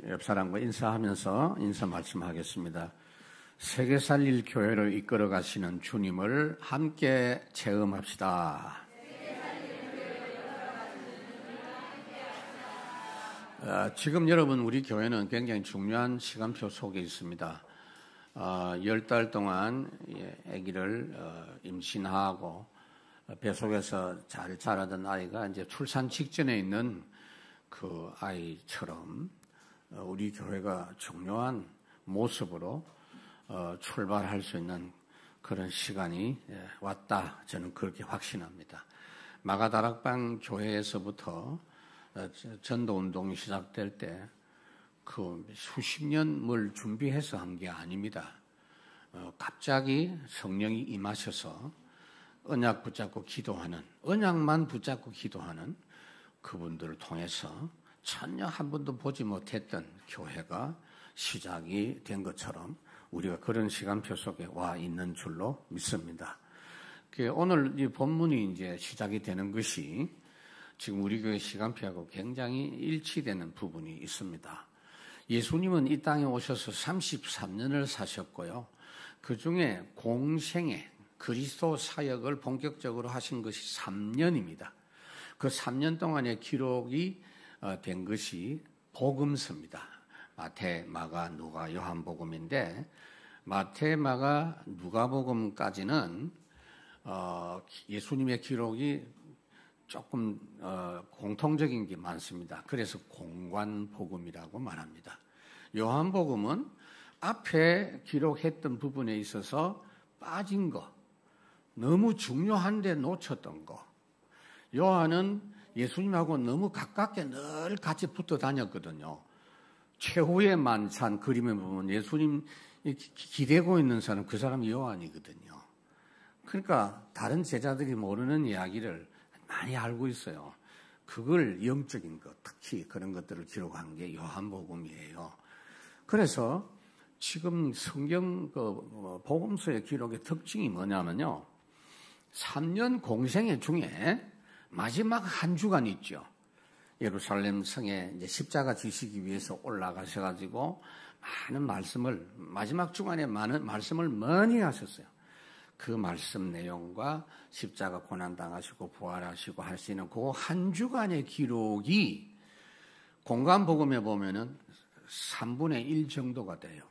옆 사람과 인사하면서 인사 말씀하겠습니다. 세계 살릴 교회를 이끌어 가시는 주님을 함께 체험합시다. 지금 여러분 우리 교회는 굉장히 중요한 시간표 속에 있습니다. 10달 동안 아기를 임신하고 뱃속에서 잘 자라던 아이가 이제 출산 직전에 있는 그 아이처럼 우리 교회가 중요한 모습으로 출발할 수 있는 그런 시간이 왔다. 저는 그렇게 확신합니다. 마가다락방 교회에서부터 전도운동이 시작될 때 그 수십 년을 준비해서 한 게 아닙니다. 갑자기 성령이 임하셔서 언약 붙잡고 기도하는, 언약만 붙잡고 기도하는 그분들을 통해서 전혀 한 번도 보지 못했던 교회가 시작이 된 것처럼 우리가 그런 시간표 속에 와 있는 줄로 믿습니다. 오늘 이 본문이 이제 시작이 되는 것이 지금 우리 교회 시간표하고 굉장히 일치되는 부분이 있습니다. 예수님은 이 땅에 오셔서 33년을 사셨고요. 그 중에 공생애, 그리스도 사역을 본격적으로 하신 것이 3년입니다. 그 3년 동안의 기록이 된 것이 복음서입니다. 마태, 마가, 누가, 요한복음인데 마태, 마가, 누가복음까지는 예수님의 기록이 조금 공통적인 게 많습니다. 그래서 공관복음이라고 말합니다. 요한복음은 앞에 기록했던 부분에 있어서 빠진 거, 너무 중요한데 놓쳤던 거. 요한은 예수님하고 너무 가깝게 늘 같이 붙어 다녔거든요. 최후의 만찬 그림에 보면 예수님 기대고 있는 사람, 그 사람이 요한이거든요. 그러니까 다른 제자들이 모르는 이야기를 많이 알고 있어요. 그걸 영적인 것, 특히 그런 것들을 기록한 게 요한복음이에요. 그래서 지금 성경 복음서의 기록의 특징이 뭐냐면요. 3년 공생애 중에 마지막 한 주간 있죠. 예루살렘 성에 이제 십자가 지시기 위해서 올라가셔가지고 많은 말씀을, 마지막 주간에 많은 말씀을 많이 하셨어요. 그 말씀 내용과 십자가 고난당하시고 부활하시고 하시는 그 한 주간의 기록이 공관복음에 보면은 3분의 1 정도가 돼요.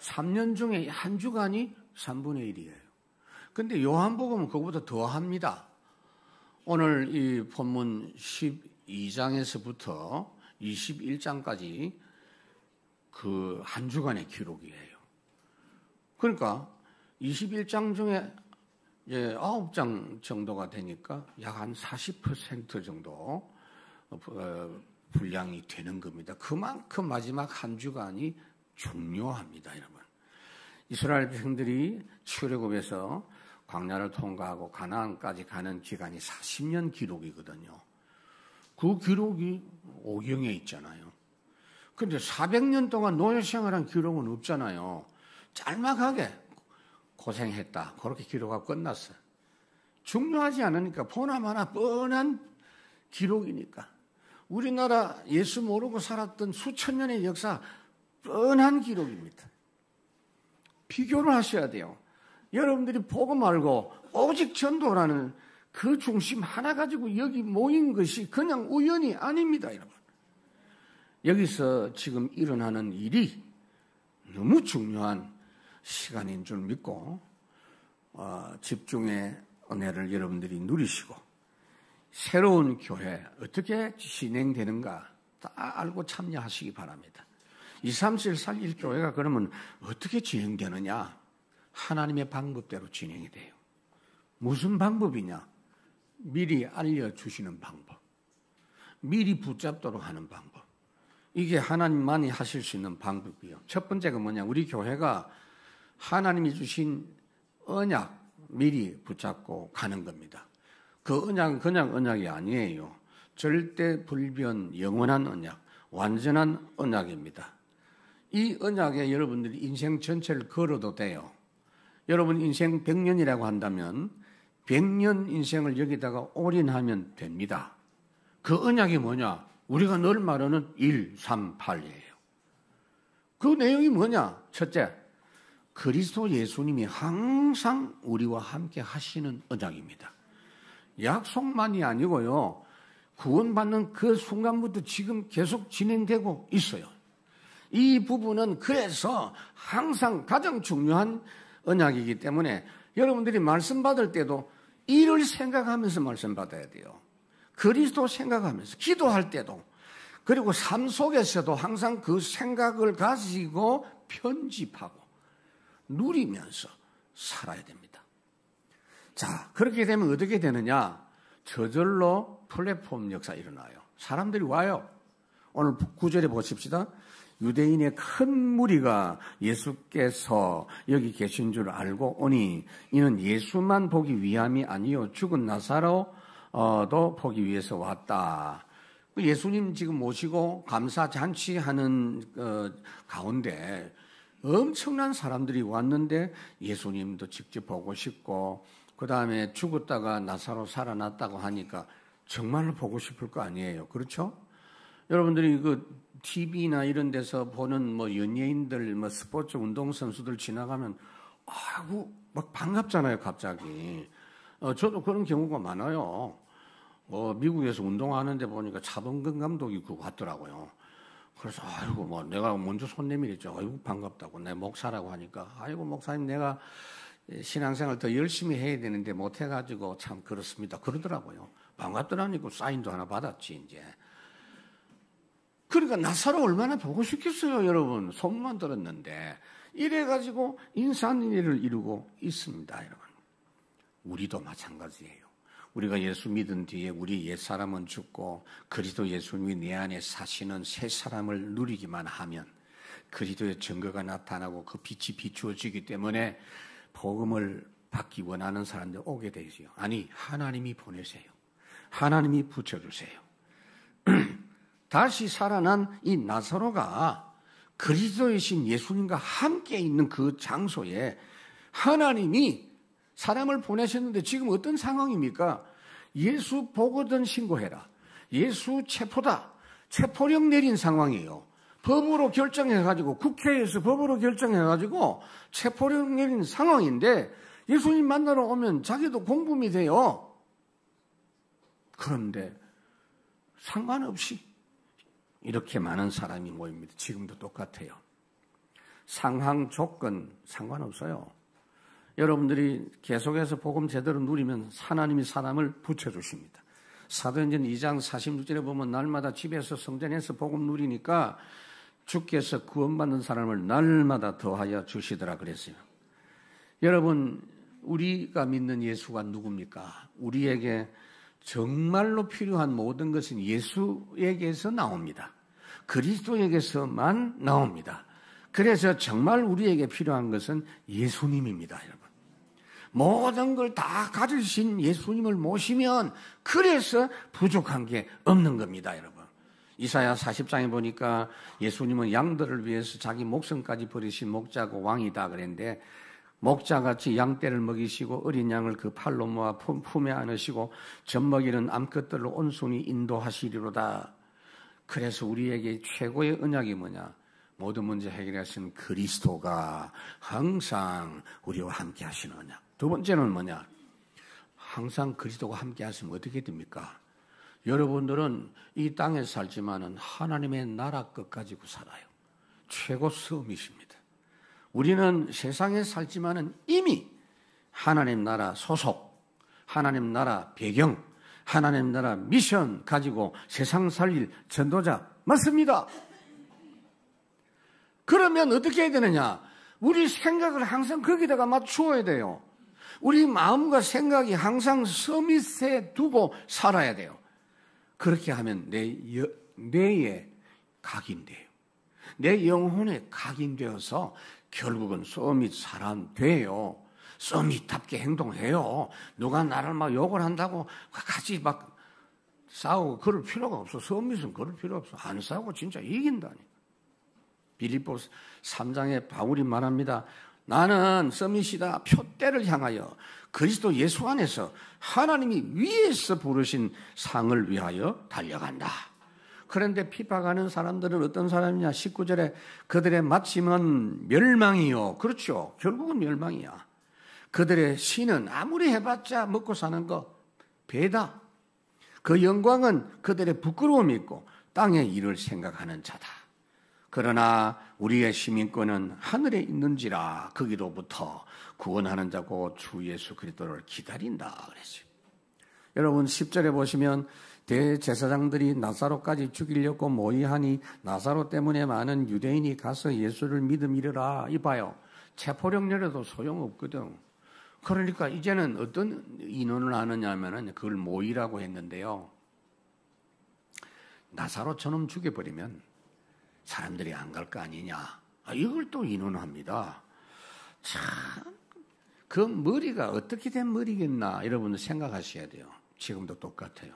3년 중에 한 주간이 3분의 1이에요. 근데 요한복음은 그거보다 더 합니다. 오늘 이 본문 12장에서부터 21장까지 그 한 주간의 기록이에요. 그러니까 21장 중에 9장 정도가 되니까 약 한 40% 정도 분량이 되는 겁니다. 그만큼 마지막 한 주간이 중요합니다, 여러분. 이스라엘 백성들이 출애굽에서 광야를 통과하고 가나안까지 가는 기간이 40년 기록이거든요. 그 기록이 오경에 있잖아요. 그런데 400년 동안 노예 생활한 기록은 없잖아요. 짤막하게 고생했다. 그렇게 기록하고 끝났어요. 중요하지 않으니까 보나마나 뻔한 기록이니까. 우리나라 예수 모르고 살았던 수천 년의 역사 뻔한 기록입니다. 비교를 하셔야 돼요. 여러분들이 복음 알고 오직 전도라는 그 중심 하나 가지고 여기 모인 것이 그냥 우연이 아닙니다, 여러분. 여기서 지금 일어나는 일이 너무 중요한 시간인 줄 믿고 집중의 은혜를 여러분들이 누리시고 새로운 교회 어떻게 진행되는가 다 알고 참여하시기 바랍니다. 237 살릴 교회가 그러면 어떻게 진행되느냐? 하나님의 방법대로 진행이 돼요. 무슨 방법이냐? 미리 알려주시는 방법. 미리 붙잡도록 하는 방법. 이게 하나님만이 하실 수 있는 방법이에요. 첫 번째가 뭐냐? 우리 교회가 하나님이 주신 언약 미리 붙잡고 가는 겁니다. 그 언약은 그냥 언약이 아니에요. 절대 불변 영원한 언약, 완전한 언약입니다. 이 언약에 여러분들이 인생 전체를 걸어도 돼요. 여러분 인생 100년이라고 한다면 100년 인생을 여기다가 올인하면 됩니다. 그 언약이 뭐냐? 우리가 늘 말하는 1, 3, 8이에요. 그 내용이 뭐냐? 첫째, 그리스도 예수님이 항상 우리와 함께 하시는 언약입니다. 약속만이 아니고요, 구원받는 그 순간부터 지금 계속 진행되고 있어요. 이 부분은 그래서 항상 가장 중요한 언약이기 때문에 여러분들이 말씀 받을 때도 이를 생각하면서 말씀 받아야 돼요. 그리스도 생각하면서 기도할 때도, 그리고 삶 속에서도 항상 그 생각을 가지고 편집하고 누리면서 살아야 됩니다. 자, 그렇게 되면 어떻게 되느냐? 저절로 플랫폼 역사 일어나요. 사람들이 와요. 오늘 9절에 보십시다. 유대인의 큰 무리가 예수께서 여기 계신 줄 알고 오니 이는 예수만 보기 위함이 아니요 죽은 나사로도 보기 위해서 왔다. 예수님 지금 모시고 감사 잔치하는 가운데 엄청난 사람들이 왔는데 예수님도 직접 보고 싶고, 그 다음에 죽었다가 나사로 살아났다고 하니까 정말로 보고 싶을 거 아니에요. 그렇죠? 여러분들이 그 TV나 이런 데서 보는 뭐 연예인들, 뭐 스포츠 운동선수들 지나가면 아이고 막 반갑잖아요, 갑자기. 저도 그런 경우가 많아요. 미국에서 운동하는데 보니까 차범근 감독이 그거 왔더라고요. 그래서 아이고 뭐 내가 먼저 손 내밀었죠. 아이고 반갑다고. 내 목사라고 하니까 아이고 목사님 내가 신앙생활 더 열심히 해야 되는데 못 해가지고 참 그렇습니다. 그러더라고요. 반갑더라니까 사인도 하나 받았지 이제. 그러니까 나사로 얼마나 보고 싶겠어요, 여러분. 소문만 들었는데 이래가지고 인사하는 일을 이루고 있습니다, 여러분. 우리도 마찬가지예요. 우리가 예수 믿은 뒤에 우리 옛사람은 죽고 그리스도 예수님이 내 안에 사시는 새 사람을 누리기만 하면 그리스도의 증거가 나타나고 그 빛이 비추어지기 때문에 복음을 받기 원하는 사람들 오게 되지요. 아니, 하나님이 보내세요. 하나님이 붙여주세요. 다시 살아난 이 나사로가 그리스도이신 예수님과 함께 있는 그 장소에 하나님이 사람을 보내셨는데 지금 어떤 상황입니까? 예수 보거든 신고해라. 예수 체포다. 체포령 내린 상황이에요. 법으로 결정해가지고 국회에서 법으로 결정해가지고 체포령 내린 상황인데 예수님 만나러 오면 자기도 공범이 돼요. 그런데 상관없이 이렇게 많은 사람이 모입니다. 지금도 똑같아요. 상황 조건 상관없어요. 여러분들이 계속해서 복음 제대로 누리면 하나님이 사람을 붙여주십니다. 사도행전 2장 46절에 보면 날마다 집에서 성전에서 복음 누리니까 주께서 구원받는 사람을 날마다 더하여 주시더라 그랬어요. 여러분, 우리가 믿는 예수가 누굽니까? 우리에게 정말로 필요한 모든 것은 예수에게서 나옵니다. 그리스도에게서만 나옵니다. 그래서 정말 우리에게 필요한 것은 예수님입니다, 여러분. 모든 걸 다 가지신 예수님을 모시면 그래서 부족한 게 없는 겁니다, 여러분. 이사야 40장에 보니까 예수님은 양들을 위해서 자기 목숨까지 버리신 목자고 왕이다 그랬는데 목자같이 양떼를 먹이시고 어린 양을 그 팔로 모아 품에 안으시고 젖먹이는 암컷들로 온순히 인도하시리로다. 그래서 우리에게 최고의 언약이 뭐냐? 모든 문제 해결하신 그리스도가 항상 우리와 함께 하시는 언약. 두 번째는 뭐냐? 항상 그리스도가 함께 하시면 어떻게 됩니까? 여러분들은 이 땅에 살지만은 하나님의 나라 것 가지고 살아요. 최고 섬이십니다. 우리는 세상에 살지만은 이미 하나님 나라 소속, 하나님 나라 배경, 하나님 나라 미션 가지고 세상 살릴 전도자 맞습니다. 그러면 어떻게 해야 되느냐? 우리 생각을 항상 거기다가 맞추어야 돼요. 우리 마음과 생각이 항상 서밋에 두고 살아야 돼요. 그렇게 하면 내 뇌에 각인돼요. 내 영혼에 각인되어서 결국은 서밋 사람 돼요. 서밋답게 행동해요. 누가 나를 막 욕을 한다고 같이 막 싸우고 그럴 필요가 없어. 서밋은 그럴 필요 없어. 안 싸우고 진짜 이긴다니까. 빌립보서 3장에 바울이 말합니다. 나는 서밋이다. 표대를 향하여 그리스도 예수 안에서 하나님이 위에서 부르신 상을 위하여 달려간다. 그런데 핍박하는 사람들은 어떤 사람이냐? 19절에 그들의 마침은 멸망이요. 그렇죠. 결국은 멸망이야. 그들의 신은 아무리 해봤자 먹고 사는 거 배다. 그 영광은 그들의 부끄러움이 있고 땅의 일을 생각하는 자다. 그러나 우리의 시민권은 하늘에 있는지라 거기로부터 구원하는 자고 주 예수 그리스도를 기다린다 그랬어요. 여러분 10절에 보시면 대제사장들이 나사로까지 죽이려고 모의하니 나사로 때문에 많은 유대인이 가서 예수를 믿음이르라. 이봐요. 체포령 내려도 소용없거든. 그러니까 이제는 어떤 인원을 하느냐 하면은 그걸 모의라고 했는데요. 나사로처럼 죽여버리면 사람들이 안 갈 거 아니냐. 이걸 또 인원합니다. 참, 그 머리가 어떻게 된 머리겠나 여러분들 생각하셔야 돼요. 지금도 똑같아요.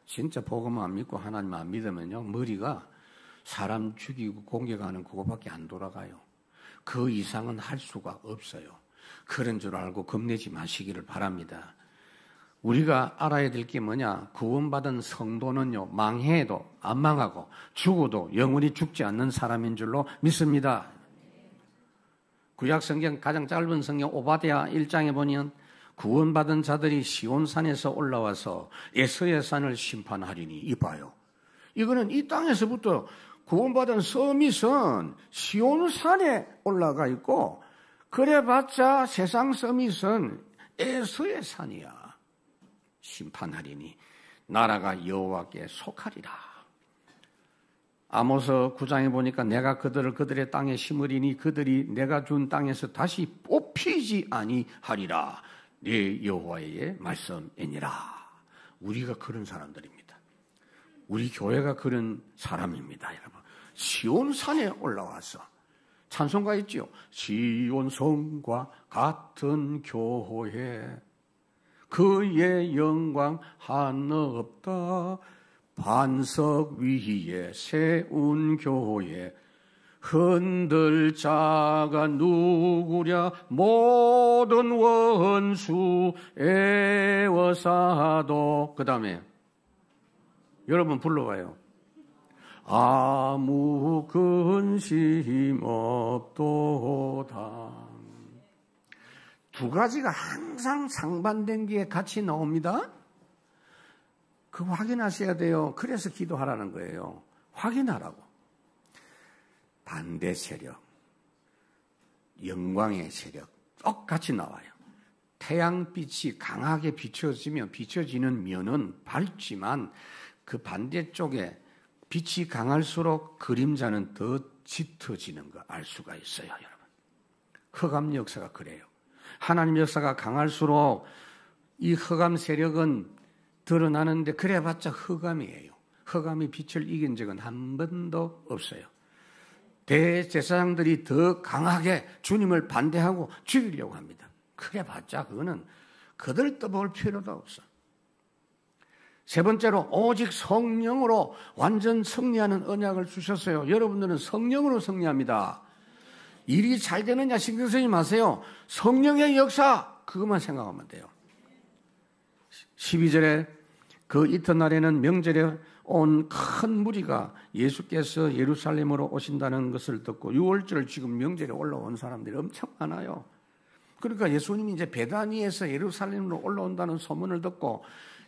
진짜 복음 안 믿고 하나님 안 믿으면요. 머리가 사람 죽이고 공격하는 그거밖에 안 돌아가요. 그 이상은 할 수가 없어요. 그런 줄 알고 겁내지 마시기를 바랍니다. 우리가 알아야 될 게 뭐냐? 구원받은 성도는요, 망해도 안 망하고 죽어도 영원히 죽지 않는 사람인 줄로 믿습니다. 구약 성경 가장 짧은 성경 오바댜 1장에 보면 구원받은 자들이 시온산에서 올라와서 에서의 산을 심판하리니 이봐요. 이거는 이 땅에서부터 구원받은 서밋은 시온산에 올라가 있고 그래봤자 세상 서밋은 에서의 산이야. 심판하리니 나라가 여호와께 속하리라. 아모스 9장에 보니까 내가 그들의 땅에 심으리니 그들이 내가 준 땅에서 다시 뽑히지 아니하리라. 네 여호와의 말씀이니라. 우리가 그런 사람들입니다. 우리 교회가 그런 사람입니다. 여러분 시온산에 올라와서 찬송가 있지요. 시온성과 같은 교회 그의 영광 하나 없다. 반석 위에 세운 교회 흔들 자가 누구랴. 모든 원수 애워사도 그 다음에 여러분 불러봐요. 아무 근심 없도다. 두 가지가 항상 상반된 게 같이 나옵니다. 그거 확인하셔야 돼요. 그래서 기도하라는 거예요. 확인하라고. 반대 세력, 영광의 세력 똑같이 나와요. 태양빛이 강하게 비춰지는 면은 밝지만 그 반대쪽에 빛이 강할수록 그림자는 더 짙어지는 거 알 수가 있어요, 여러분. 흑암 역사가 그래요. 하나님 역사가 강할수록 이 흑암 세력은 드러나는데 그래봤자 흑암이에요. 흑암이 빛을 이긴 적은 한 번도 없어요. 대제사장들이 더 강하게 주님을 반대하고 죽이려고 합니다. 그래봤자 그거는 그들 떠볼 필요도 없어. 세 번째로 오직 성령으로 완전 승리하는 언약을 주셨어요. 여러분들은 성령으로 승리합니다. 일이 잘 되느냐 신경 쓰지 마세요. 성령의 역사 그것만 생각하면 돼요. 12절에 그 이튿날에는 명절에 온 큰 무리가 예수께서 예루살렘으로 오신다는 것을 듣고 6월절 지금 명절에 올라온 사람들이 엄청 많아요. 그러니까 예수님이 이제 베다니에서 예루살렘으로 올라온다는 소문을 듣고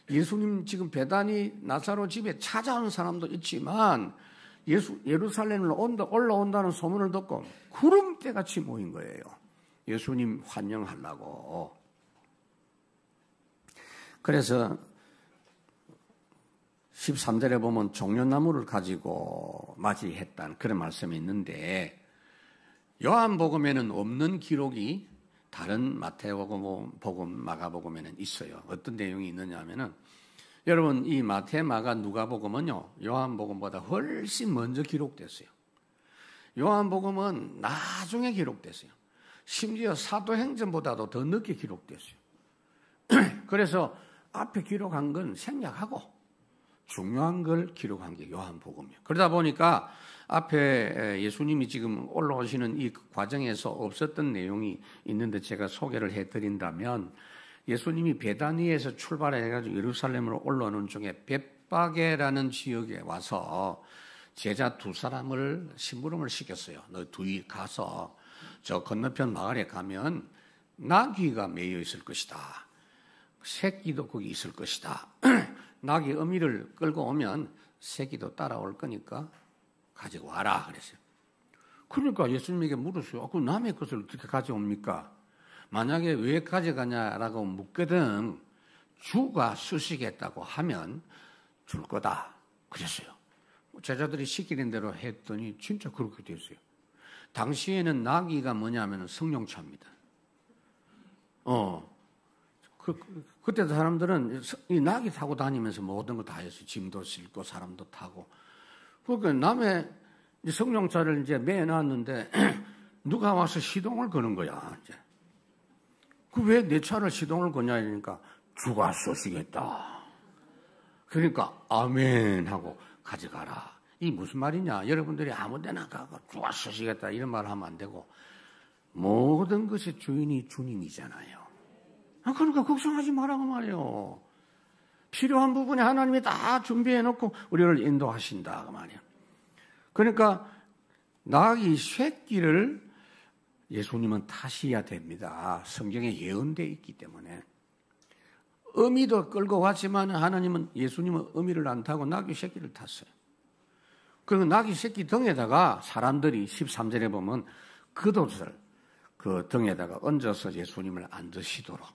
예수님 지금 베다니 나사로 집에 찾아온 사람도 있지만 예루살렘으로 올라온다는 소문을 듣고 구름대같이 모인 거예요. 예수님 환영하려고. 그래서 13절에 보면 종려나무를 가지고 맞이했다는 그런 말씀이 있는데 요한복음에는 없는 기록이 다른 마태복음, 마가복음에는 있어요. 어떤 내용이 있느냐 하면은 여러분 이 마태, 마가, 누가복음은요 요한복음보다 훨씬 먼저 기록됐어요. 요한복음은 나중에 기록됐어요. 심지어 사도행전보다도 더 늦게 기록됐어요. 그래서 앞에 기록한 건 생략하고 중요한 걸 기록한 게 요한복음이에요. 그러다 보니까 앞에 예수님이 지금 올라오시는 이 과정에서 없었던 내용이 있는데 제가 소개를 해드린다면 예수님이 베다니에서 출발해가지고 예루살렘으로 올라오는 중에 bet박에라는 지역에 와서 제자 두 사람을 심부름을 시켰어요. 너 둘이 가서 저 건너편 마을에 가면 나귀가 매여 있을 것이다. 새끼도 거기 있을 것이다. 나귀 어미를 끌고 오면 새끼도 따라올 거니까 가지고 와라 그랬어요. 그러니까 예수님에게 물었어요. 그 남의 것을 어떻게 가져옵니까? 만약에 왜 가져가냐라고 묻거든 주가 쓰시겠다고 하면 줄 거다 그랬어요. 제자들이 시키는 대로 했더니 진짜 그렇게 됐어요. 당시에는 나귀가 뭐냐면 성령차입니다. 그때 사람들은 이 나귀 타고 다니면서 모든 거 다 했어요. 짐도 싣고 사람도 타고. 그러니까 남의 성령차를 이제 매놨는데 누가 와서 시동을 거는 거야. 이제. 그 왜 내 차를 시동을 거냐 이러니까 주가 쏘시겠다. 그러니까 아멘 하고 가져가라. 이 무슨 말이냐? 여러분들이 아무 데나 가고 주가 쏘시겠다 이런 말 하면 안 되고 모든 것의 주인이 주님이잖아요. 그러니까 걱정하지 말라고 말이에요. 필요한 부분에 하나님이 다 준비해 놓고 우리를 인도하신다 그 말이에요. 그러니까 나귀 새끼를 예수님은 타셔야 됩니다. 성경에 예언되어 있기 때문에. 어미도 끌고 왔지만 하나님은 예수님은 어미를 안 타고 나귀 새끼를 탔어요. 그리고 나귀 새끼 등에다가 사람들이 13절에 보면 겉옷을 그 등에다가 얹어서 예수님을 앉으시도록.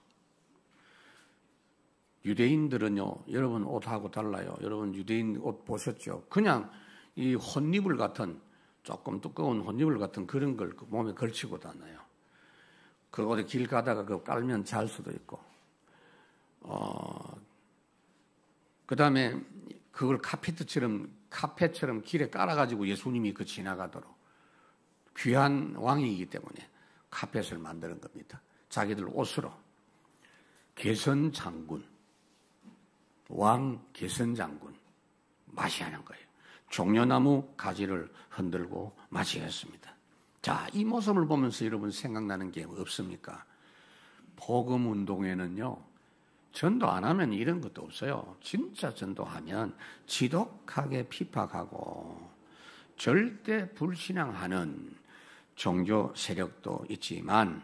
유대인들은요, 여러분 옷하고 달라요. 여러분 유대인 옷 보셨죠? 그냥 이 혼이불 같은 조금 두꺼운 혼이불 같은 그런 걸 몸에 걸치고 다녀요. 그곳에 길 가다가 그 깔면 잘 수도 있고. 그 다음에 그걸 카펫처럼 길에 깔아가지고 예수님이 그 지나가도록. 귀한 왕이기 때문에 카펫을 만드는 겁니다. 자기들 옷으로. 개선장군. 왕 개선장군. 맞이하는 거예요. 종려나무 가지를 흔들고 맞이했습니다. 자, 이 모습을 보면서 여러분 생각나는 게 없습니까? 복음 운동에는요, 전도 안 하면 이런 것도 없어요. 진짜 전도하면 지독하게 핍박하고 절대 불신앙하는 종교 세력도 있지만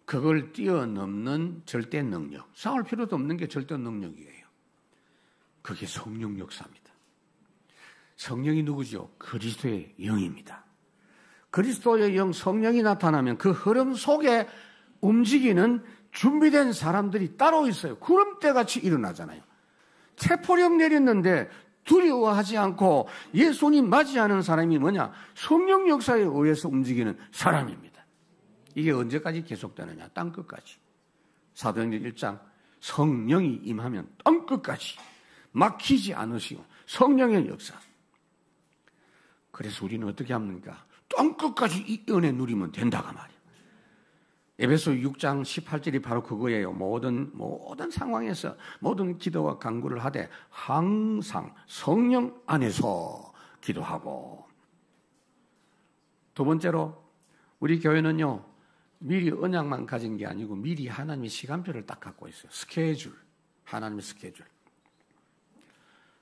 그걸 뛰어넘는 절대 능력, 싸울 필요도 없는 게 절대 능력이에요. 그게 성령 역사입니다. 성령이 누구죠? 그리스도의 영입니다. 그리스도의 영, 성령이 나타나면 그 흐름 속에 움직이는 준비된 사람들이 따로 있어요. 구름대같이 일어나잖아요. 체포령 내렸는데 두려워하지 않고 예수님 맞이하는 사람이 뭐냐? 성령 역사에 의해서 움직이는 사람입니다. 이게 언제까지 계속되느냐? 땅끝까지. 사도행전 1장 성령이 임하면 땅끝까지 막히지 않으시고 성령의 역사. 그래서 우리는 어떻게 합니까? 땅끝까지 이 은혜 누리면 된다가 말이에요. 에베소 6장 18절이 바로 그거예요. 모든 상황에서 모든 기도와 간구를 하되 항상 성령 안에서 기도하고. 두 번째로 우리 교회는요, 미리 언약만 가진 게 아니고 미리 하나님의 시간표를 딱 갖고 있어요. 스케줄, 하나님의 스케줄.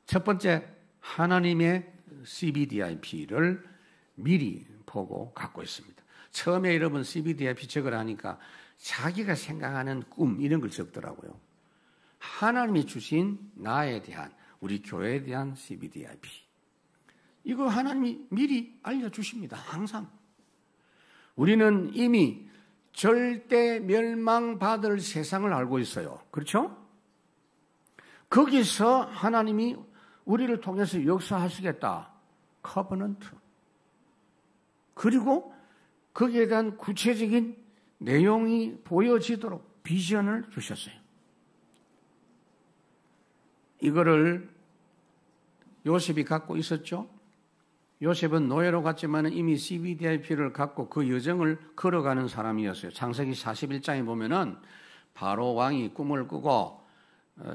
첫 번째, 하나님의 CBDIP를 미리 보고 갖고 있습니다. 처음에 여러분 CBDIP 적으라 하니까 자기가 생각하는 꿈 이런 걸 적더라고요. 하나님이 주신 나에 대한, 우리 교회에 대한 CBDIP. 이거 하나님이 미리 알려주십니다. 항상. 우리는 이미 절대 멸망받을 세상을 알고 있어요. 그렇죠? 거기서 하나님이 우리를 통해서 역사하시겠다. 커버넌트. 그리고 거기에 대한 구체적인 내용이 보여지도록 비전을 주셨어요. 이거를 요셉이 갖고 있었죠. 요셉은 노예로 갔지만 이미 CBDIP를 갖고 그 여정을 걸어가는 사람이었어요. 창세기 41장에 보면은 바로 왕이 꿈을 꾸고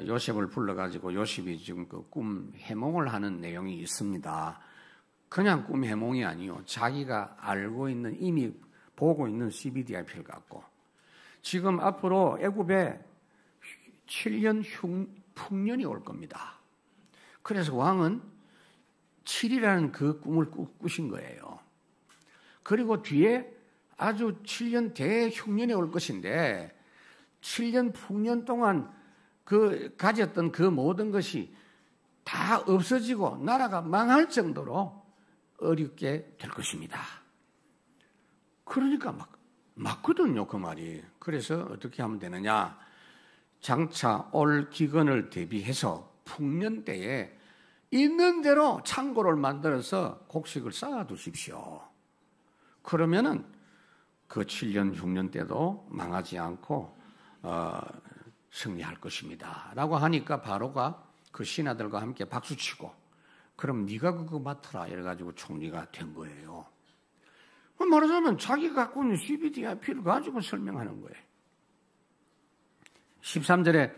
요셉을 불러가지고 요셉이 지금 그 꿈 해몽을 하는 내용이 있습니다. 그냥 꿈 해몽이 아니요. 자기가 알고 있는, 이미 보고 있는 CBDIP를 갖고 지금 앞으로 애굽에 7년 풍년이 올 겁니다. 그래서 왕은 7이라는 그 꿈을 꾸신 거예요. 그리고 뒤에 아주 7년 대흉년이 올 것인데 7년 풍년 동안 그 가졌던 그 모든 것이 다 없어지고 나라가 망할 정도로 어렵게 될 것입니다. 그러니까 맞거든요, 그 말이. 그래서 어떻게 하면 되느냐? 장차 올 기근을 대비해서 풍년 때에 있는 대로 창고를 만들어서 곡식을 쌓아두십시오. 그러면은 그 7년, 6년 때도 망하지 않고 승리할 것입니다. 라고 하니까 바로가 그 신하들과 함께 박수치고 그럼 네가 그거 맡아라 이래가지고 총리가 된 거예요. 말하자면 자기가 갖고 있는 CBDIP를 가지고 설명하는 거예요. 13절에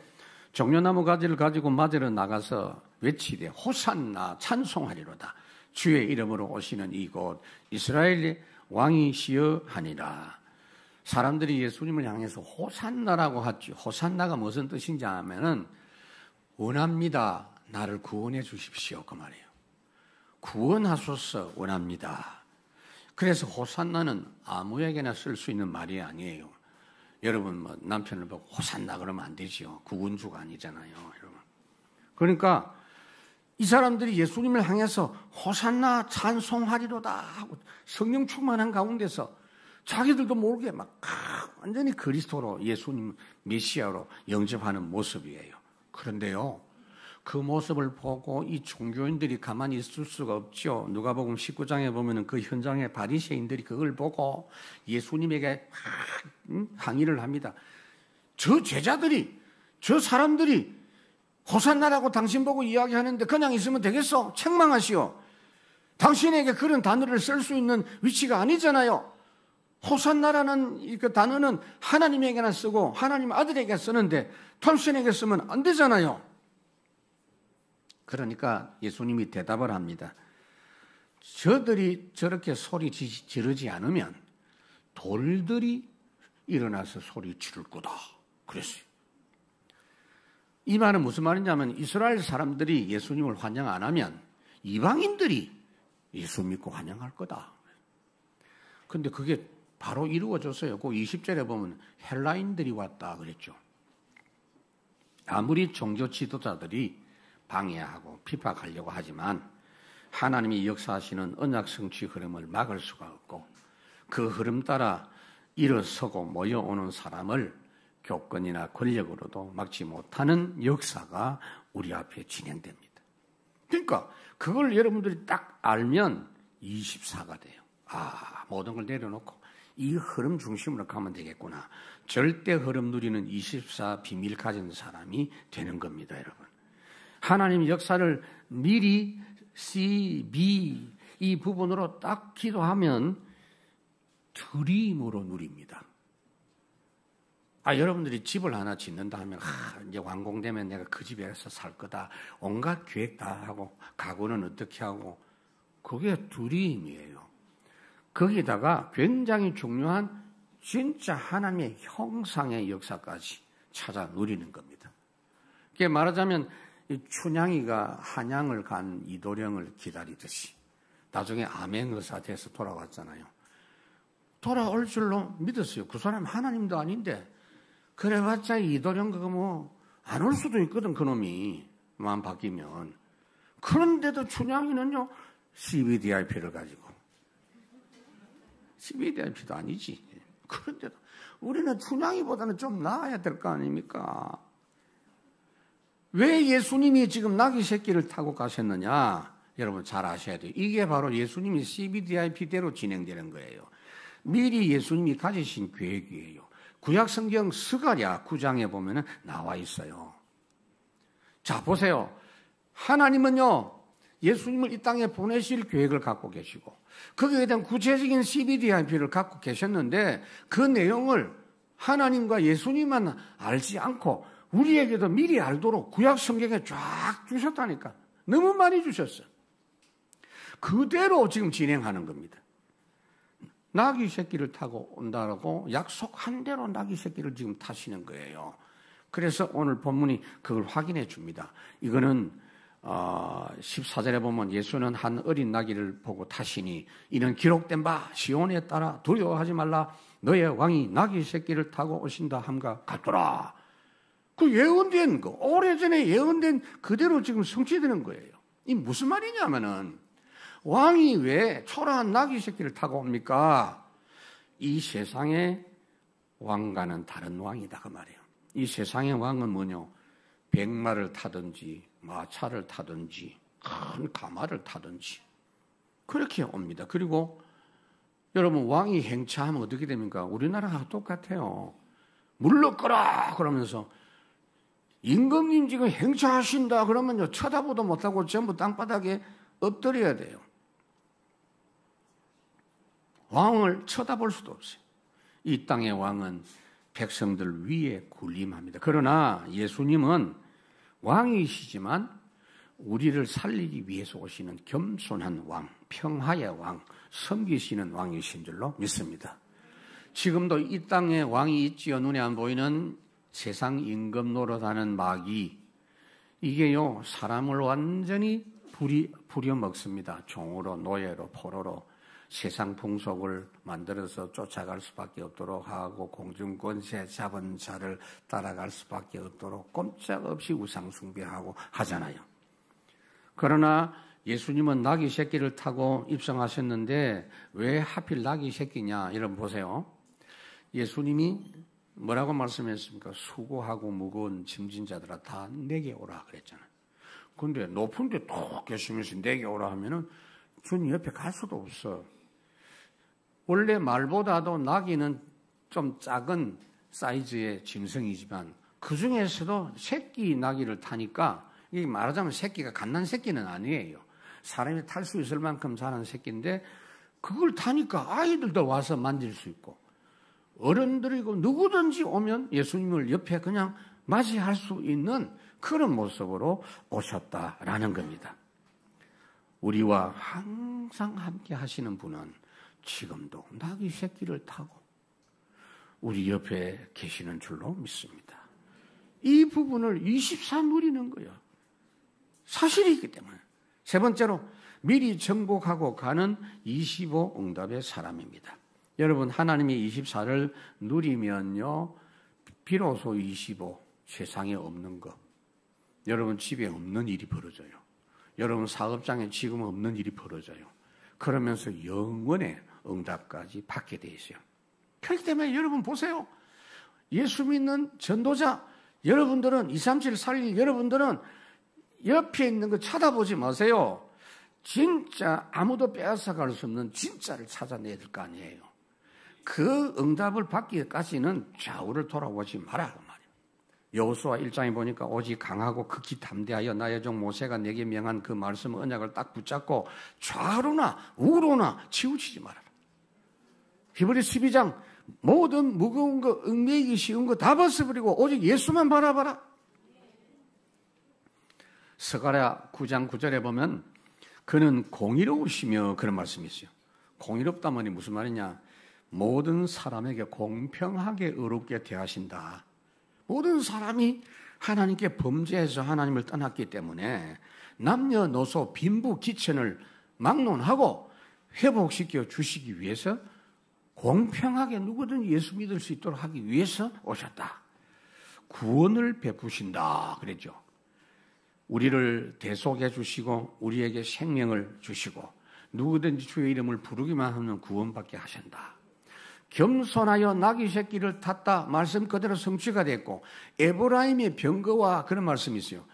종려나무 가지를 가지고 맞으러 나가서 외치되 호산나 찬송하리로다. 주의 이름으로 오시는 이곳 이스라엘의 왕이시여 하니라. 사람들이 예수님을 향해서 호산나라고 하죠. 호산나가 무슨 뜻인지 하면은 원합니다. 나를 구원해 주십시오. 그 말이에요. 구원하소서 원합니다. 그래서 호산나는 아무에게나 쓸 수 있는 말이 아니에요. 여러분 남편을 보고 호산나 그러면 안 되죠. 구원주가 아니잖아요. 여러분. 그러니까 이 사람들이 예수님을 향해서 호산나 찬송하리로다 하고 성령 충만한 가운데서 자기들도 모르게 완전히 그리스도로 예수님 메시아로 영접하는 모습이에요. 그런데요, 그 모습을 보고 이 종교인들이 가만히 있을 수가 없죠. 누가복음 19장에 보면은 그 현장에 바리새인들이 그걸 보고 예수님에게 항의를 합니다. 저 제자들이, 저 사람들이 호산나라고 당신 보고 이야기하는데 그냥 있으면 되겠어? 책망하시오. 당신에게 그런 단어를 쓸 수 있는 위치가 아니잖아요. 호산나라는 그 단어는 하나님에게나 쓰고 하나님 아들에게 쓰는데 당신에게 쓰면 안 되잖아요. 그러니까 예수님이 대답을 합니다. 저들이 저렇게 소리 지르지 않으면 돌들이 일어나서 소리 지를 거다. 그랬어요. 이 말은 무슨 말이냐면 이스라엘 사람들이 예수님을 환영 안 하면 이방인들이 예수 믿고 환영할 거다. 근데 그게 바로 이루어졌어요. 그 20절에 보면 헬라인들이 왔다 그랬죠. 아무리 종교 지도자들이 방해하고 핍박하려고 하지만 하나님이 역사하시는 언약 성취 흐름을 막을 수가 없고 그 흐름 따라 일어서고 모여오는 사람을 교권이나 권력으로도 막지 못하는 역사가 우리 앞에 진행됩니다. 그러니까 그걸 여러분들이 딱 알면 24가 돼요. 모든 걸 내려놓고 이 흐름 중심으로 가면 되겠구나. 절대 흐름 누리는 24 비밀 가진 사람이 되는 겁니다, 여러분. 하나님 역사를 미리 C, B 이 부분으로 딱 기도하면 드림으로 누립니다. 여러분들이 집을 하나 짓는다 하면 이제 완공되면 내가 그 집에서 살 거다. 온갖 계획 다 하고 가구는 어떻게 하고 그게 드림이에요. 거기다가 굉장히 중요한 진짜 하나님의 형상의 역사까지 찾아 누리는 겁니다. 이게 말하자면 춘향이가 한양을 간 이도령을 기다리듯이 나중에 암행의사 돼서 돌아왔잖아요. 돌아올 줄로 믿었어요. 그 사람 하나님도 아닌데 그래봤자 이도령 그거 안 올 수도 있거든. 그놈이 마음 바뀌면. 그런데도 춘향이는요 CBDIP를 가지고 CBDIP도 아니지. 그런데도 우리는 춘향이보다는 좀 나아야 될 거 아닙니까? 왜 예수님이 지금 나귀 새끼를 타고 가셨느냐? 여러분 잘 아셔야 돼요. 이게 바로 예수님이 CBDIP대로 진행되는 거예요. 미리 예수님이 가지신 계획이에요. 구약성경 스가랴 9장에 보면 나와 있어요. 자, 보세요. 하나님은요, 예수님을 이 땅에 보내실 계획을 갖고 계시고, 거기에 대한 구체적인 CBDIP를 갖고 계셨는데, 그 내용을 하나님과 예수님만 알지 않고, 우리에게도 미리 알도록 구약성경에 쫙 주셨다니까. 너무 많이 주셨어요. 그대로 지금 진행하는 겁니다. 나귀 새끼를 타고 온다라고 약속한 대로 나귀 새끼를 지금 타시는 거예요. 그래서 오늘 본문이 그걸 확인해 줍니다. 이거는 14절에 보면 예수는 한 어린 나귀를 보고 타시니 이는 기록된 바 시온에 따라 두려워하지 말라 너의 왕이 나귀 새끼를 타고 오신다 함과 같더라. 그 예언된 거, 오래전에 예언된 그대로 지금 성취되는 거예요. 이 무슨 말이냐면은 왕이 왜 초라한 나귀 새끼를 타고 옵니까? 이 세상의 왕과는 다른 왕이다 그 말이에요. 이 세상의 왕은 뭐냐? 백마를 타든지 마차를 타든지 큰 가마를 타든지 그렇게 옵니다. 그리고 여러분 왕이 행차하면 어떻게 됩니까? 우리나라하고 똑같아요. 물러거라 그러면서 임금님 지금 행차하신다 그러면요 쳐다보도 못하고 전부 땅바닥에 엎드려야 돼요. 왕을 쳐다볼 수도 없어요. 이 땅의 왕은 백성들 위에 군림합니다. 그러나 예수님은 왕이시지만 우리를 살리기 위해서 오시는 겸손한 왕, 평화의 왕, 섬기시는 왕이신 줄로 믿습니다. 지금도 이 땅에 왕이 있지요. 눈에 안 보이는 세상 임금 노릇하는 마귀. 이게요 사람을 완전히 부려먹습니다. 종으로, 노예로, 포로로 세상 풍속을 만들어서 쫓아갈 수밖에 없도록 하고 공중권세 잡은 자를 따라갈 수밖에 없도록 꼼짝없이 우상숭배하고 하잖아요. 그러나 예수님은 나귀 새끼를 타고 입성하셨는데 왜 하필 나귀 새끼냐? 여러분 보세요. 예수님이 뭐라고 말씀했습니까? 수고하고 무거운 짐진 자들아 다 내게 오라 그랬잖아요. 근데 높은 데 톡 계시면서 내게 오라 하면은 주님 옆에 갈 수도 없어. 원래 말보다도 나귀는 좀 작은 사이즈의 짐승이지만 그 중에서도 새끼 나귀를 타니까 이게 말하자면 새끼가 갓난 새끼는 아니에요. 사람이 탈 수 있을 만큼 자란 새끼인데 그걸 타니까 아이들도 와서 만질 수 있고 어른들이고 누구든지 오면 예수님을 옆에 그냥 맞이할 수 있는 그런 모습으로 오셨다라는 겁니다. 우리와 항상 함께 하시는 분은 지금도 나귀 새끼를 타고 우리 옆에 계시는 줄로 믿습니다. 이 부분을 24 누리는 거예요. 사실이기 때문에. 세 번째로 미리 정복하고 가는 25 응답의 사람입니다. 여러분 하나님이 24를 누리면요 비로소 25 세상에 없는 것, 여러분 집에 없는 일이 벌어져요. 여러분 사업장에 지금 없는 일이 벌어져요. 그러면서 영원의 응답까지 받게 돼 있어요. 그렇기 때문에 여러분 보세요. 예수 믿는 전도자 여러분들은 237 살릴 여러분들은 옆에 있는 거 쳐다보지 마세요. 진짜 아무도 빼앗아갈 수 없는 진짜를 찾아내야 될 거 아니에요. 그 응답을 받기까지는 좌우를 돌아보지 마라 그 말이에요. 여호수아 1장에 보니까 오직 강하고 극히 담대하여 나의 종 모세가 내게 명한 그 말씀 언약을 딱 붙잡고 좌로나 우로나 치우치지 말아라. 히브리 12장 모든 무거운 거 얽매이기 쉬운 거 다 벗어버리고 오직 예수만 바라봐라. 스가랴 9장 9절에 보면 그는 공의로우시며 그런 말씀이 있어요. 공의롭다면이 무슨 말이냐? 모든 사람에게 공평하게 의롭게 대하신다. 모든 사람이 하나님께 범죄해서 하나님을 떠났기 때문에 남녀노소 빈부 기천을 막론하고 회복시켜 주시기 위해서 공평하게 누구든 예수 믿을 수 있도록 하기 위해서 오셨다. 구원을 베푸신다 그랬죠. 우리를 대속해 주시고 우리에게 생명을 주시고 누구든지 주의 이름을 부르기만 하면 구원받게 하신다. 겸손하여 나귀 새끼를 탔다. 말씀 그대로 성취가 됐고 에브라임의 병거와 그런 말씀이 있어요.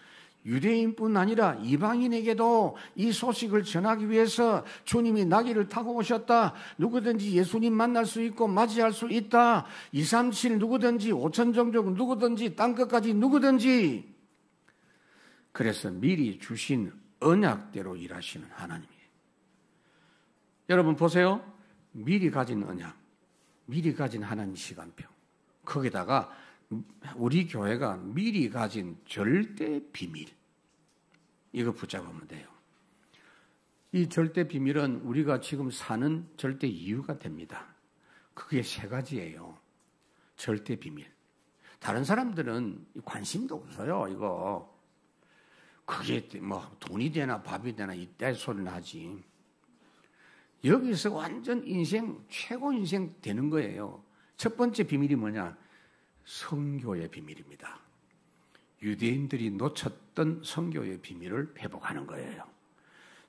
유대인뿐 아니라 이방인에게도 이 소식을 전하기 위해서 주님이 나귀를 타고 오셨다. 누구든지 예수님 만날 수 있고 맞이할 수 있다. 237 누구든지 5천 종족 누구든지 땅끝까지 누구든지. 그래서 미리 주신 언약대로 일하시는 하나님이에요. 여러분 보세요. 미리 가진 언약, 미리 가진 하나님 시간표, 거기다가 우리 교회가 미리 가진 절대 비밀, 이거 붙잡으면 돼요. 이 절대 비밀은 우리가 지금 사는 절대 이유가 됩니다. 그게 세 가지예요. 절대 비밀. 다른 사람들은 관심도 없어요. 이거 그게 뭐 돈이 되나 밥이 되나 이때 소리는 하지. 여기서 완전 인생, 최고 인생 되는 거예요. 첫 번째 비밀이 뭐냐? 성교의 비밀입니다. 유대인들이 놓쳤던 성교의 비밀을 회복하는 거예요.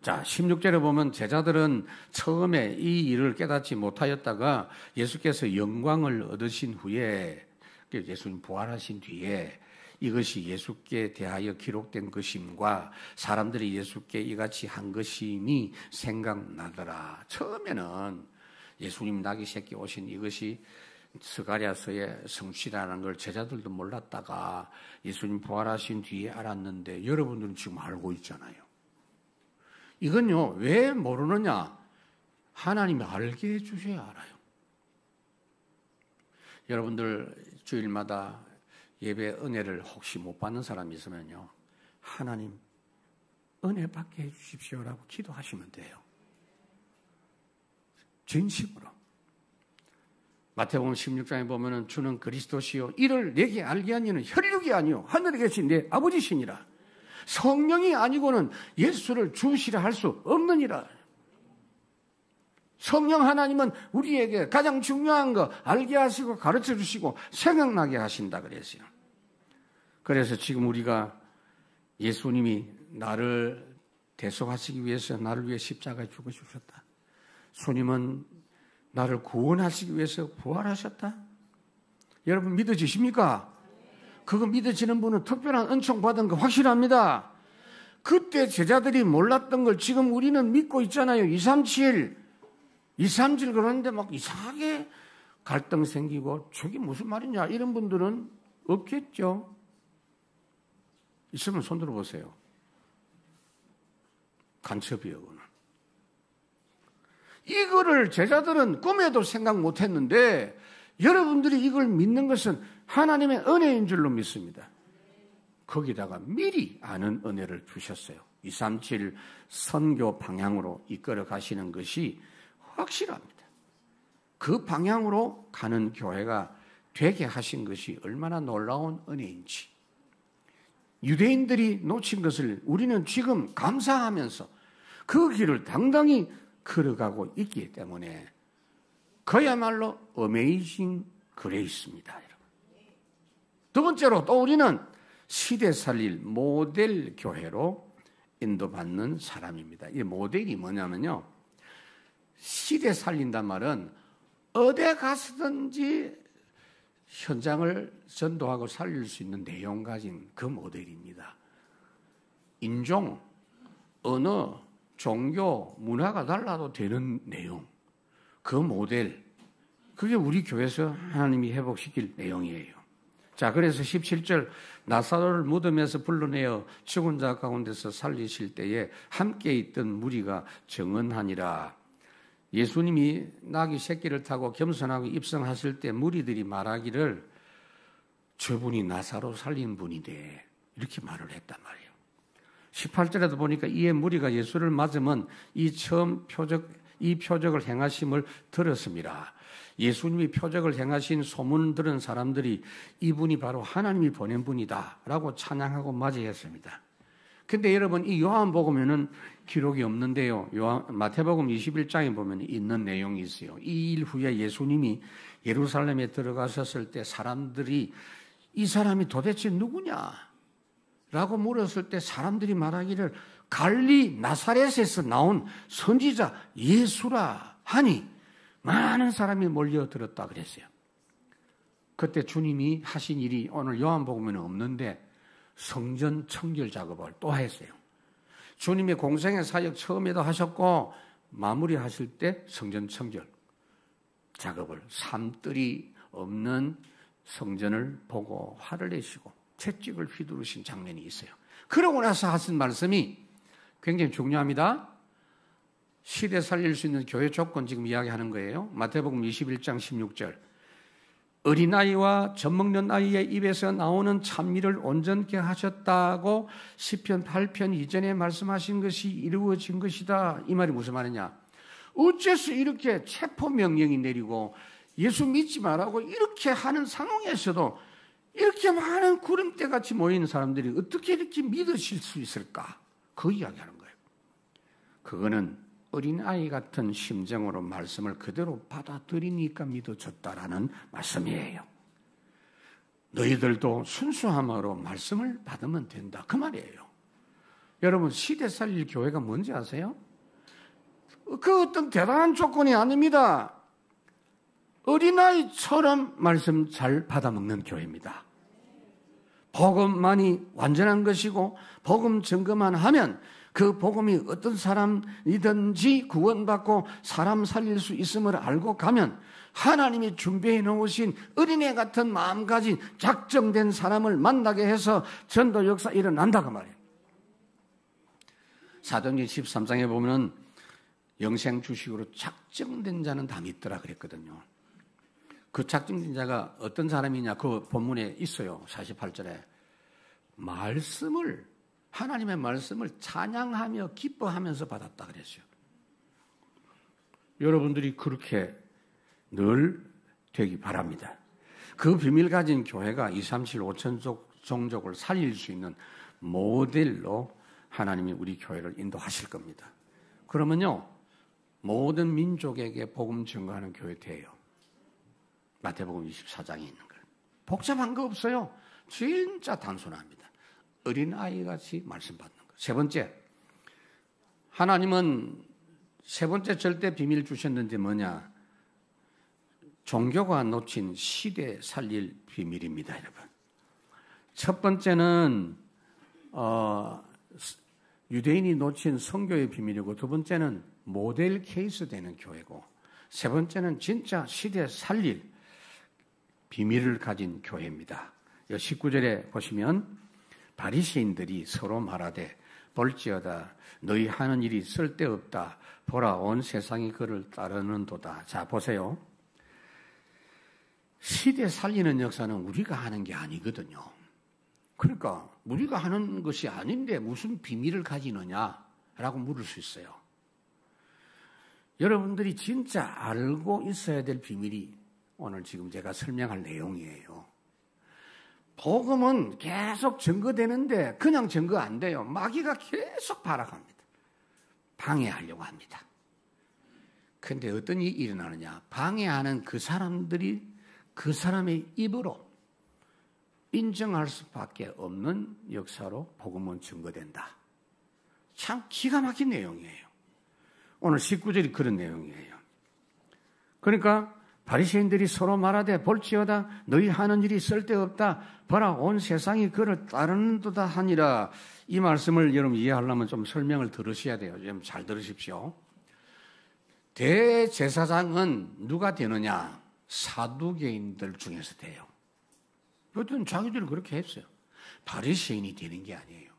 자, 16절에 보면 제자들은 처음에 이 일을 깨닫지 못하였다가 예수께서 영광을 얻으신 후에, 예수님 부활하신 뒤에 이것이 예수께 대하여 기록된 것임과 사람들이 예수께 이같이 한 것임이 생각나더라. 처음에는 예수님 나귀 새끼 오신 이것이 스가랴서의 성취라는 걸 제자들도 몰랐다가 예수님 부활하신 뒤에 알았는데 여러분들은 지금 알고 있잖아요. 이건요, 왜 모르느냐? 하나님이 알게 해주셔야 알아요. 여러분들 주일마다 예배 은혜를 혹시 못 받는 사람이 있으면요, 하나님 은혜 받게 해주십시오라고 기도하시면 돼요. 진심으로. 마태복음 16장에 보면은 주는 그리스도시요 이를 내게 알게 한 이는 혈육이 아니요 하늘에 계신 내 아버지시니라. 성령이 아니고는 예수를 주시라 할 수 없느니라. 성령 하나님은 우리에게 가장 중요한 거 알게 하시고 가르쳐 주시고 생각나게 하신다 그랬어요. 그래서 지금 우리가 예수님이 나를 대속하시기 위해서 나를 위해 십자가에 죽어주셨다. 주님은 나를 구원하시기 위해서 부활하셨다. 여러분 믿어지십니까? 그거 믿어지는 분은 특별한 은총 받은 거 확실합니다. 그때 제자들이 몰랐던 걸 지금 우리는 믿고 있잖아요. 237 그러는데 막 이상하게 갈등 생기고 저게 무슨 말이냐 이런 분들은 없겠죠. 있으면 손 들어보세요. 간첩이에요. 그거는. 이거를 제자들은 꿈에도 생각 못했는데 여러분들이 이걸 믿는 것은 하나님의 은혜인 줄로 믿습니다. 거기다가 미리 아는 은혜를 주셨어요. 237 선교 방향으로 이끌어 가시는 것이 확실합니다. 그 방향으로 가는 교회가 되게 하신 것이 얼마나 놀라운 은혜인지. 유대인들이 놓친 것을 우리는 지금 감사하면서 그 길을 당당히 걸어가고 있기 때문에 그야말로 어메이징 그레이스입니다. 여러분. 두 번째로 또 우리는 시대 살릴 모델 교회로 인도받는 사람입니다. 이 모델이 뭐냐면요, 시대 살린단 말은 어디 가서든지 현장을 전도하고 살릴 수 있는 내용 가진 그 모델입니다. 인종, 언어, 종교, 문화가 달라도 되는 내용, 그 모델, 그게 우리 교회에서 하나님이 회복시킬 내용이에요. 자, 그래서 17절 나사로를 무덤에서 불러내어 죽은 자 가운데서 살리실 때에 함께 있던 무리가 정언하니라. 예수님이 나귀 새끼를 타고 겸손하고 입성하실 때 무리들이 말하기를 저분이 나사로 살린 분이네 이렇게 말을 했단 말이에요. 18절에도 보니까 이에 무리가 예수를 맞으면 이 표적을 행하심을 들었습니다. 예수님이 표적을 행하신 소문 들은 사람들이 이분이 바로 하나님이 보낸 분이다 라고 찬양하고 맞이했습니다. 근데 여러분 이 요한복음에는 기록이 없는데요. 마태복음 21장에 보면 있는 내용이 있어요. 이 일 후에 예수님이 예루살렘에 들어가셨을 때 사람들이 이 사람이 도대체 누구냐? 라고 물었을 때 사람들이 말하기를 갈리 나사렛에서 나온 선지자 예수라 하니 많은 사람이 몰려들었다 그랬어요. 그때 주님이 하신 일이 오늘 요한복음에는 없는데 성전 청결 작업을 또 했어요. 주님의 공생의 사역 처음에도 하셨고 마무리하실 때 성전 청결 작업을 산뜰이 없는 성전을 보고 화를 내시고 채찍을 휘두르신 장면이 있어요. 그러고 나서 하신 말씀이 굉장히 중요합니다. 시대 살릴 수 있는 교회 조건 지금 이야기하는 거예요. 마태복음 21장 16절 어린아이와 젖먹는 아이의 입에서 나오는 찬미를 온전케 하셨다고 시편 8편 이전에 말씀하신 것이 이루어진 것이다. 이 말이 무슨 말이냐? 어째서 이렇게 체포명령이 내리고 예수 믿지 말라고 이렇게 하는 상황에서도 이렇게 많은 구름대같이 모인 사람들이 어떻게 이렇게 믿으실 수 있을까? 그 이야기하는 거예요. 그거는 어린아이 같은 심정으로 말씀을 그대로 받아들이니까 믿어졌다라는 말씀이에요. 너희들도 순수함으로 말씀을 받으면 된다. 그 말이에요. 여러분, 시대 살릴 교회가 뭔지 아세요? 그 어떤 대단한 조건이 아닙니다. 어린아이처럼 말씀 잘 받아먹는 교회입니다. 복음만이 완전한 것이고 복음 증거만 하면 그 복음이 어떤 사람이든지 구원받고 사람 살릴 수 있음을 알고 가면 하나님이 준비해 놓으신 어린애 같은 마음 가진 작정된 사람을 만나게 해서 전도 역사 일어난다고 말이에요. 사도행전 13장에 보면 영생 주식으로 작정된 자는 다 믿더라 그랬거든요. 그 작정된 자가 어떤 사람이냐, 그 본문에 있어요. 48절에 하나님의 말씀을 찬양하며 기뻐하면서 받았다 그랬어요. 여러분들이 그렇게 늘 되기 바랍니다. 그 비밀 가진 교회가 2, 3, 7, 5천 종족을 살릴 수 있는 모델로 하나님이 우리 교회를 인도하실 겁니다. 그러면요, 모든 민족에게 복음 증거하는 교회 돼요. 마태복음 24장에 있는 걸. 복잡한 거 없어요. 진짜 단순합니다. 어린아이같이 말씀 받는 거. 세 번째, 하나님은 세 번째 절대 비밀 주셨는데 뭐냐? 종교가 놓친 시대 살릴 비밀입니다, 여러분. 첫 번째는 유대인이 놓친 선교의 비밀이고, 두 번째는 모델 케이스 되는 교회고, 세 번째는 진짜 시대 살릴 비밀을 가진 교회입니다. 19절에 보시면 바리새인들이 서로 말하되 볼지어다 너희 하는 일이 쓸데없다. 보라 온 세상이 그를 따르는도다. 자, 보세요. 시대 살리는 역사는 우리가 하는 게 아니거든요. 그러니까 우리가 하는 것이 아닌데 무슨 비밀을 가지느냐라고 물을 수 있어요. 여러분들이 진짜 알고 있어야 될 비밀이 오늘 지금 제가 설명할 내용이에요. 복음은 계속 증거되는데 그냥 증거 안 돼요. 마귀가 계속 발악합니다. 방해하려고 합니다. 그런데 어떤 일이 일어나느냐? 방해하는 그 사람들이 그 사람의 입으로 인정할 수밖에 없는 역사로 복음은 증거된다. 참 기가 막힌 내용이에요. 오늘 19절이 그런 내용이에요. 그러니까 바리새인들이 서로 말하되 볼지어다 너희 하는 일이 쓸데없다. 보라 온 세상이 그를 따르는도다 하니라. 이 말씀을 여러분 이해하려면 좀 설명을 들으셔야 돼요. 좀 잘 들으십시오. 대제사장은 누가 되느냐? 사두개인들 중에서 돼요. 어떤 자기들은 그렇게 했어요. 바리새인이 되는 게 아니에요.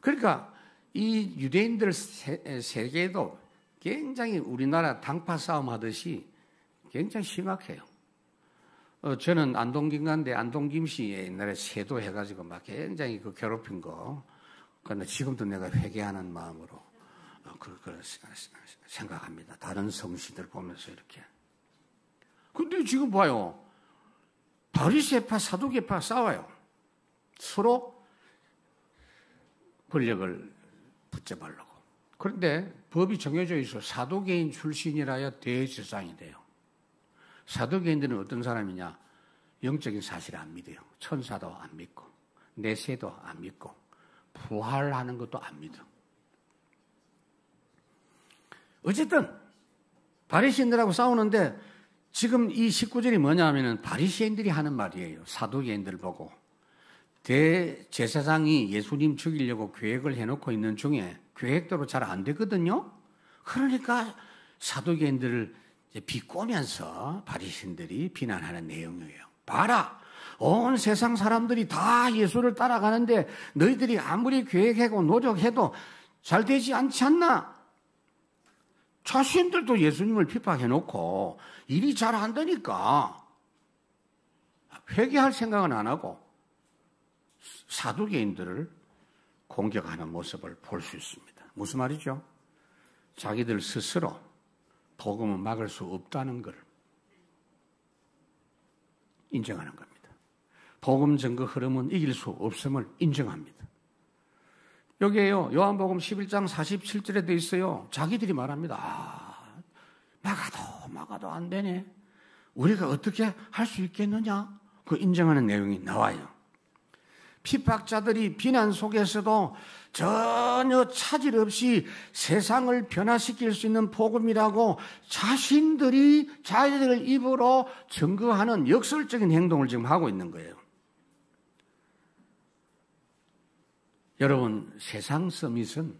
그러니까 이 유대인들 세계도 굉장히 우리나라 당파 싸움 하듯이 굉장히 심각해요. 저는 안동김간데 안동김씨 옛날에 세도 해가지고 막 굉장히 그 괴롭힌 거. 그런데 지금도 내가 회개하는 마음으로 그걸 생각합니다. 다른 성씨들 보면서 이렇게. 근데 지금 봐요. 바리새파, 사두개파 싸워요. 서로 권력을 붙잡으려고. 그런데 법이 정해져 있어. 사두개인 출신이라야 대제사장이 돼요. 사두개인들은 어떤 사람이냐? 영적인 사실을 안 믿어요. 천사도 안 믿고, 내세도 안 믿고, 부활하는 것도 안 믿어. 어쨌든 바리새인들하고 싸우는데 지금 이 19절이 뭐냐면은 바리새인들이 하는 말이에요. 사두개인들 보고. 대제사장이 예수님 죽이려고 계획을 해놓고 있는 중에 계획대로 잘 안 되거든요. 그러니까 사두개인들을 비꼬면서 바리새인들이 비난하는 내용이에요. 봐라, 온 세상 사람들이 다 예수를 따라가는데 너희들이 아무리 계획하고 노력해도 잘 되지 않지 않나? 자신들도 예수님을 핍박해놓고 일이 잘 안 되니까 회개할 생각은 안 하고 사두개인들을 공격하는 모습을 볼 수 있습니다. 무슨 말이죠? 자기들 스스로 복음을 막을 수 없다는 걸 인정하는 겁니다. 복음 증거 흐름은 이길 수 없음을 인정합니다. 여기에요. 요한복음 11장 47절에 돼 있어요. 자기들이 말합니다. 막아도 안 되네. 우리가 어떻게 할 수 있겠느냐? 그 인정하는 내용이 나와요. 핍박자들이 비난 속에서도 전혀 차질 없이 세상을 변화시킬 수 있는 복음이라고 자신들의 입으로 증거하는 역설적인 행동을 지금 하고 있는 거예요. 여러분, 세상 서밋은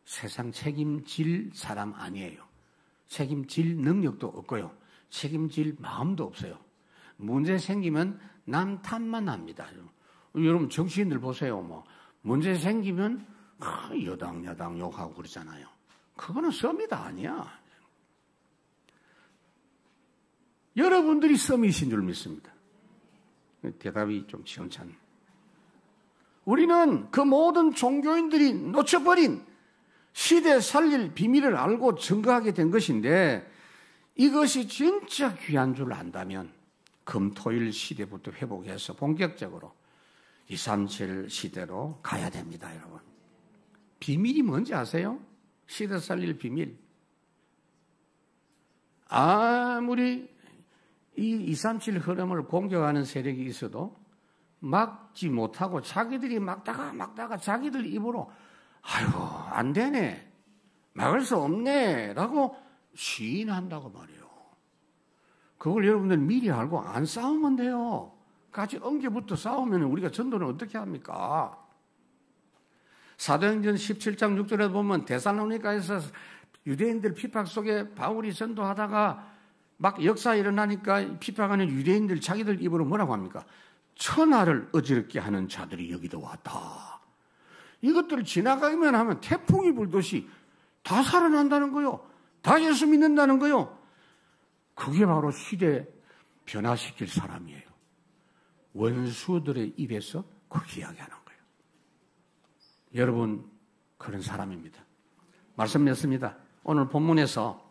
세상 책임질 사람 아니에요. 책임질 능력도 없고요. 책임질 마음도 없어요. 문제 생기면 남 탓만 합니다. 여러분, 정치인들 보세요. 문제 생기면 여당, 야당 욕하고 그러잖아요. 그거는 서밋 아니야. 여러분들이 서밋인 줄 믿습니다. 대답이 좀 시원찮네. 우리는 그 모든 종교인들이 놓쳐버린 시대 살릴 비밀을 알고 증거하게 된 것인데, 이것이 진짜 귀한 줄 안다면 금토일 시대부터 회복해서 본격적으로 237 시대로 가야 됩니다, 여러분. 비밀이 뭔지 아세요? 시대 살릴 비밀. 아무리 이 237 흐름을 공격하는 세력이 있어도 막지 못하고 자기들이 막다가 자기들 입으로 아이고 안 되네, 막을 수 없네 라고 시인한다고 말이에요. 그걸 여러분들 미리 알고 안 싸우면 돼요. 같이 엉겨붙어 싸우면 우리가 전도는 어떻게 합니까? 사도행전 17장 6절에 보면 데살로니가에서 유대인들 핍박 속에 바울이 전도하다가 막 역사 일어나니까 핍박하는 유대인들 자기들 입으로 뭐라고 합니까? 천하를 어지럽게 하는 자들이 여기도 왔다. 이것들을 지나가기만 하면 태풍이 불듯이 다 살아난다는 거요. 다 예수 믿는다는 거요. 그게 바로 시대 변화시킬 사람이에요. 원수들의 입에서 그렇게 이야기하는 거예요. 여러분, 그런 사람입니다. 말씀 맺습니다. 오늘 본문에서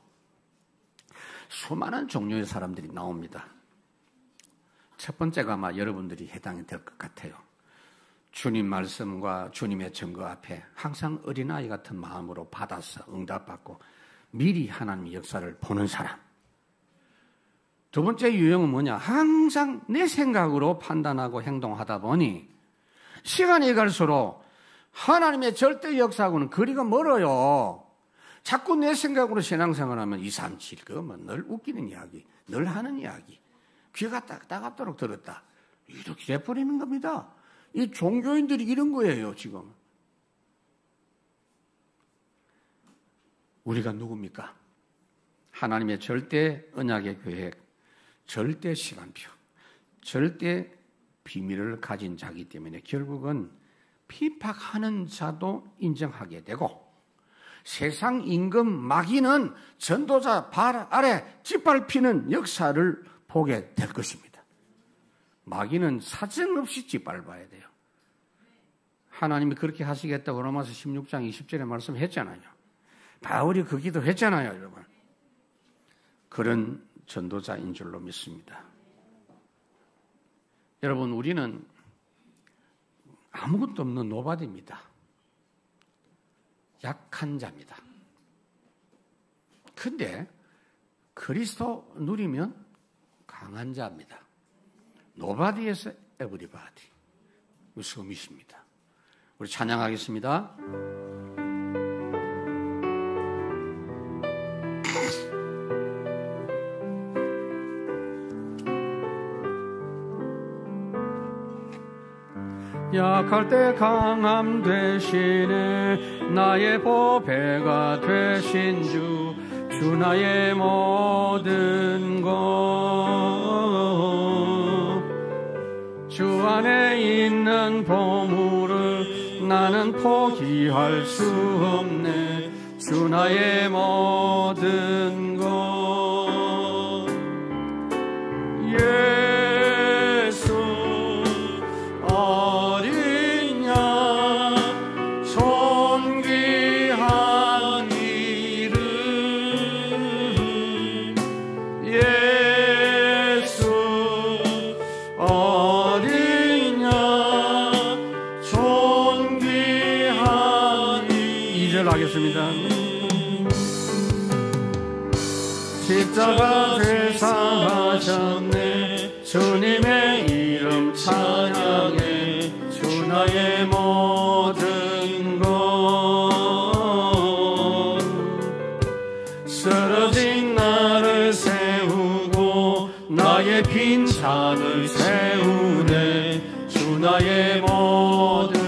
수많은 종류의 사람들이 나옵니다. 첫 번째가 아마 여러분들이 해당이 될 것 같아요. 주님 말씀과 주님의 증거 앞에 항상 어린아이 같은 마음으로 받아서 응답받고 미리 하나님의 역사를 보는 사람. 두 번째 유형은 뭐냐? 항상 내 생각으로 판단하고 행동하다 보니 시간이 갈수록 하나님의 절대 역사하고는 거리가 멀어요. 자꾸 내 생각으로 신앙생활하면 237, 그거면 늘 웃기는 이야기, 늘 하는 이야기. 귀가 따갑도록 들었다. 이렇게 돼버리는 겁니다. 이 종교인들이 이런 거예요, 지금. 우리가 누굽니까? 하나님의 절대 언약의 계획, 절대 시간표, 절대 비밀을 가진 자기 때문에 결국은 핍박하는 자도 인정하게 되고 세상 임금 마귀는 전도자 발 아래 짓밟히는 역사를 보게 될 것입니다. 마귀는 사정없이 짓밟아야 돼요. 하나님이 그렇게 하시겠다고 로마서 16장 20절에 말씀했잖아요. 바울이 그 기도 했잖아요, 여러분. 그런 전도자인 줄로 믿습니다. 여러분, 우리는 아무것도 없는 노바디입니다. 약한 자입니다. 근데 그리스도 누리면 강한 자입니다. 노바디에서 에브리바디. 섬이십니다. 우리 찬양하겠습니다. 약할 때 강함 되시네 나의 보배가 되신 주 나의 모든 것 주 안에 있는 보물을 나는 포기할 수 없네 주 나의 모든 것 어린 십자가 제사하셨네. 주님의 이름 찬양해. 주 나의 모든 것. 쓰러진 나를 세우고 나의 빈 잔을 세우네. 주 나의 모든